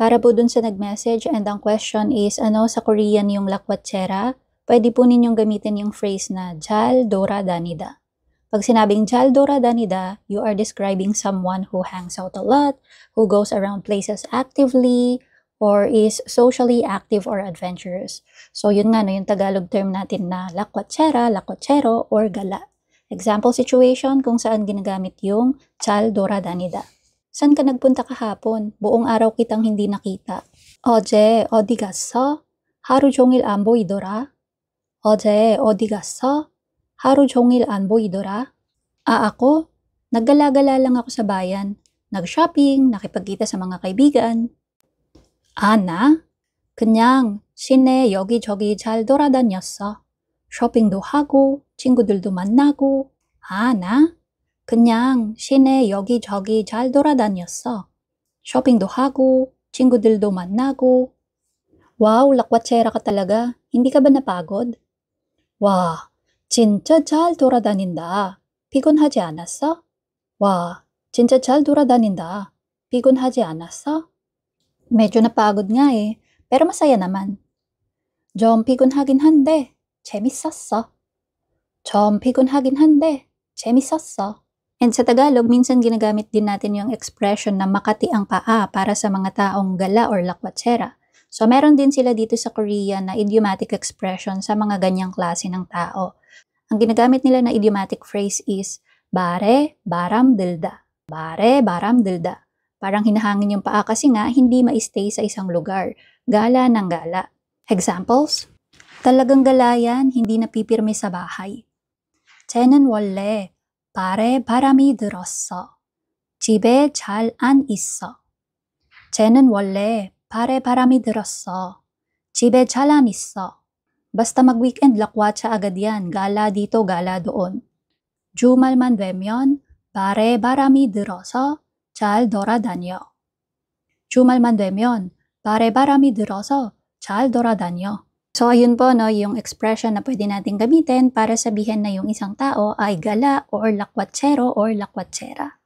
Para po dun sa nag-message and ang question is ano sa Korean yung lakwatsera, pwede po ninyong gamitin yung phrase na 잘 돌아다니다. Pag sinabing 잘 돌아다니다, you are describing someone who hangs out a lot, who goes around places actively, or is socially active or adventurous. So yun nga no, yung Tagalog term natin na lakwatsera, lakwatsero, or gala. Example situation kung saan ginagamit yung 잘 돌아다니다. San ka nagpunta kahapon? Buong araw kitang hindi nakita. 어제 어디 갔어? 하루 종일 안 보이더라. 어제 어디 갔어? 하루 종일 안 보이더라. Ako? Naggala-gala lang ako sa bayan. Nag-shopping, nakipagkita sa mga kaibigan. 나? 그냥 시내 여기저기 잘 돌아다녔어. 쇼핑도 하고, 친구들도 만나고. 나? 그냥 시내 여기저기 잘 돌아다녔어. 쇼핑도 하고, 친구들도 만나고. Wow, lakwatsera ka talaga. Hindi ka ba napagod? 와, 진짜 잘 돌아다닌다. 피곤하지 않았어? 와, 진짜 잘 돌아다닌다. 피곤하지 않았어? Medyo napagod nga eh, pero masaya naman. 좀 피곤하긴 한데 재밌었어. 좀 피곤하긴 한데 재밌었어. And sa Tagalog, minsan ginagamit din natin yung expression na makati ang paa para sa mga taong gala or lakwatsera. So meron din sila dito sa Korea na idiomatic expression sa mga ganyang klase ng tao. Ang ginagamit nila na idiomatic phrase is bare baram dilda. Bare baram dilda. Parang hinahangin yung paa kasi nga hindi ma-stay sa isang lugar. Gala ng gala. Examples? Talagang gala yan, hindi napipirme sa bahay. 쟤는 원래 발에 바람이 들었어. 집에 잘 안 있어. 쟤는 원래 발에 바람이 들었어. 집에 잘 안 있어. Basta mag-weekend lakwatsa agad yan. Gala dito, gala doon. 주말만 되면 발에 바람이 들어서 잘 돌아다녀. 주말만 되면 발에 바람이 들어서 잘 돌아다녀. So ayun po no, yung expression na pwede natin gamitin para sabihin na yung isang tao ay gala or lakwatsero or lakwatsera.